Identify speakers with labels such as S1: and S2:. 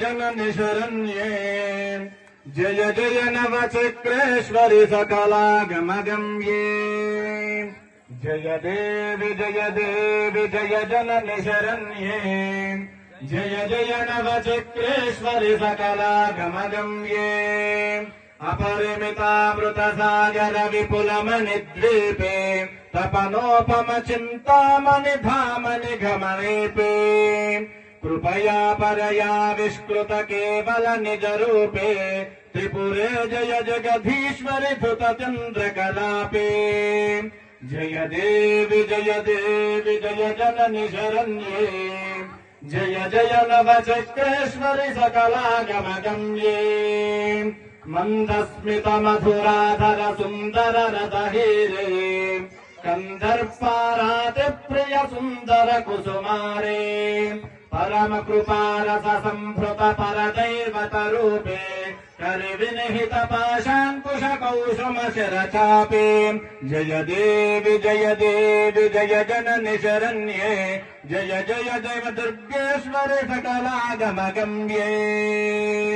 S1: जननि शरण्ये जय जय नवचक्रेश्वरि सकलागमगम्ये जय देवि जय जननि शरण्ये जय जय नवचक्रेश्वरि सकलागमगम्ये अपरिमितामृतसागर विपुलमणिद्वीपे तपनोपम चिन्तामणि धामनि घमनेपे कृपया परया विष्कृत केवल निज रूपे त्रिपुरे जय जगधीश्वरि धुत चन्द्रकलापे जय देवि जय जननि शरण्ये जय जय नवचक्रेश्वरि सकलागमगम्ये मंदस्मित मधुराधर सुंदर रतहीरे कंदर्पाराति प्रिय सुंदर कुसुमारे परम कृपा रस संभृत परदैवत रूपे करिविनिहित पाशांकुश कौसुम शिरचापे जय देवि जय जननि शरण्ये जय जय देव दुर्गेश्वरि सकलागमगम्ये।